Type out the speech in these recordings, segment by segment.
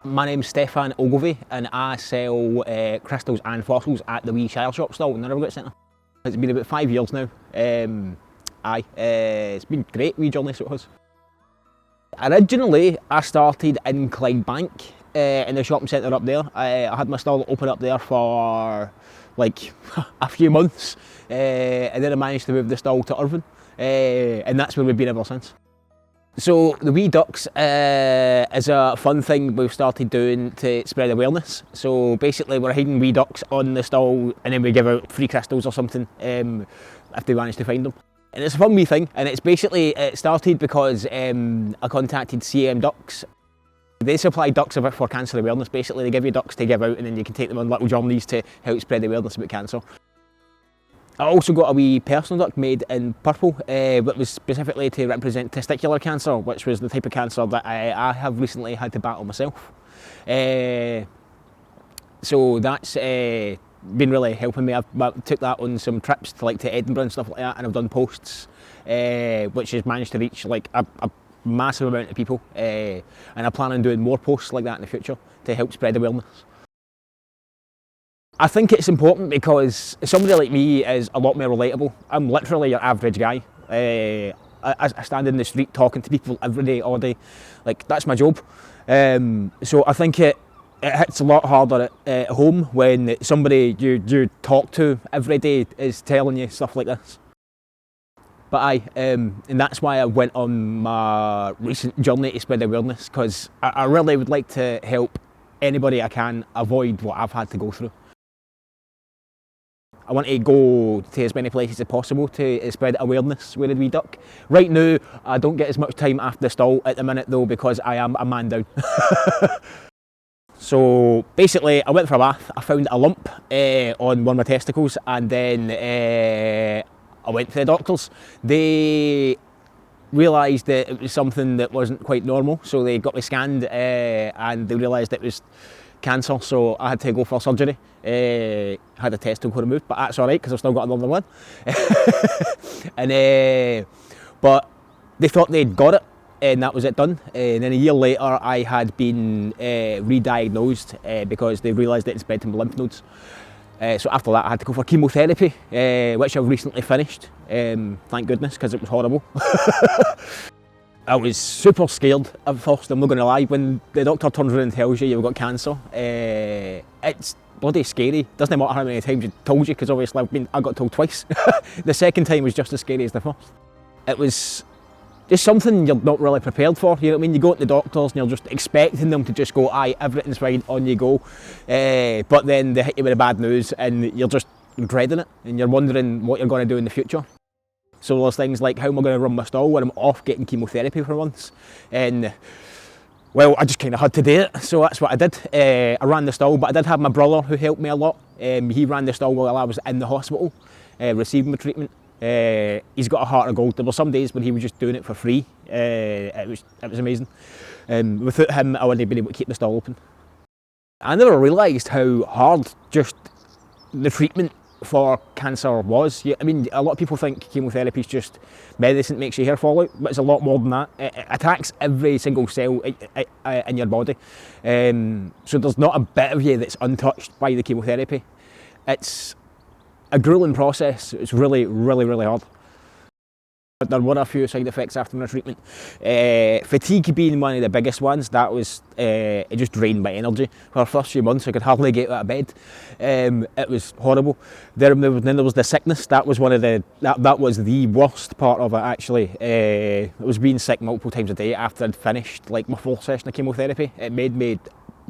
My name's Stefan Ogilvie and I sell crystals and fossils at the wee Shire shop stall in the Rivergate Centre. It's been about 5 years now. It's been a great wee journey, so it has. Originally, I started in Clydebank in the shopping centre up there. I had my stall open up there for like a few months and then I managed to move the stall to Irvine and that's where we've been ever since. So the Wee Ducks is a fun thing we've started doing to spread awareness. So basically we're hiding wee ducks on the stall and then we give out free crystals or something if they manage to find them. And it's a fun wee thing, and it's basically, it started because I contacted CM Ducks. They supply ducks for cancer awareness. Basically they give you ducks to give out and then you can take them on little journeys to help spread awareness about cancer. I also got a wee personal duck made in purple, that was specifically to represent testicular cancer, which was the type of cancer that I have recently had to battle myself. So that's been really helping me. I took that on some trips to Edinburgh and stuff like that, and I've done posts, which has managed to reach like a massive amount of people, and I plan on doing more posts like that in the future to help spread awareness. I think it's important because somebody like me is a lot more relatable. I'm literally your average guy. I stand in the street talking to people every day, all day. Like, that's my job. So I think it hits a lot harder at home when somebody you talk to every day is telling you stuff like this. But and that's why I went on my recent journey to spread awareness, because I really would like to help anybody I can avoid what I've had to go through. I want to go to as many places as possible to spread awareness with the Wee Duck. Right now, I don't get as much time after the stall at the minute though, because I am a man down. So basically, I went for a bath, I found a lump on one of my testicles, and then I went to the doctors. They realised that it was something that wasn't quite normal, so they got me scanned and they realised it was cancer, so I had to go for surgery. Had a testicle removed, but that's alright because I've still got another one. And but they thought they'd got it and that was it done. And then a year later I had been re-diagnosed because they realised it had spread to my lymph nodes. So after that I had to go for chemotherapy, which I've recently finished, thank goodness, because it was horrible. I was super scared at first, I'm not going to lie. When the doctor turns around and tells you you've got cancer, it's bloody scary. Doesn't matter how many times he told you, because obviously I got told twice. The second time was just as scary as the first. It was just something you're not really prepared for, you know what I mean? You go to the doctors and you're just expecting them to just go, aye, everything's fine, on you go. But then they hit you with the bad news and you're just dreading it and you're wondering what you're going to do in the future. So there's things like, how am I going to run my stall when I'm off getting chemotherapy for months? And well, I just kind of had to do it, so that's what I did. I ran the stall, but I did have my brother who helped me a lot. He ran the stall while I was in the hospital, receiving my treatment. He's got a heart of gold. There were some days when he was just doing it for free. It was amazing. Without him, I wouldn't have been able to keep the stall open. I never realised how hard just the treatment for cancer was. I mean, a lot of people think chemotherapy is just medicine that makes your hair fall out, but it's a lot more than that. It attacks every single cell in your body. So there's not a bit of you that's untouched by the chemotherapy. It's a grueling process. It's really, really, really hard. There were a few side effects after my treatment. Fatigue being one of the biggest ones. That was, it just drained my energy. For the first few months I could hardly get out of bed. It was horrible. Then there was the sickness. That was that was the worst part of it actually. I was being sick multiple times a day after I'd finished like my 4th session of chemotherapy. It made me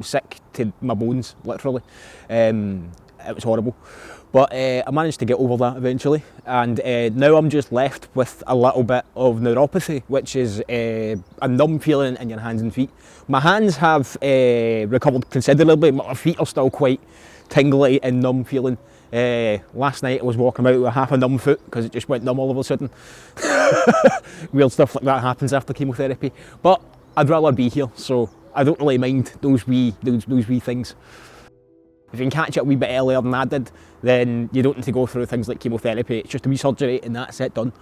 sick to my bones, literally. It was horrible. But I managed to get over that eventually, and now I'm just left with a little bit of neuropathy, which is a numb feeling in your hands and feet. My hands have recovered considerably, but my feet are still quite tingly and numb feeling. Last night I was walking about with half a numb foot because it just went numb all of a sudden. Weird stuff like that happens after chemotherapy, but I'd rather be here, so I don't really mind those wee things. If you can catch it a wee bit earlier than I did, then you don't need to go through things like chemotherapy. It's just a wee surgery and that's it, done.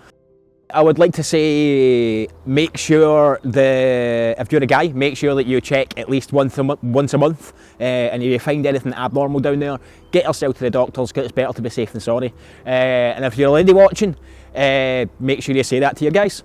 I would like to say, make sure if you're a guy, make sure that you check at least once a month, and if you find anything abnormal down there, get yourself to the doctors, because it's better to be safe than sorry. And if you're a lady watching, make sure you say that to your guys.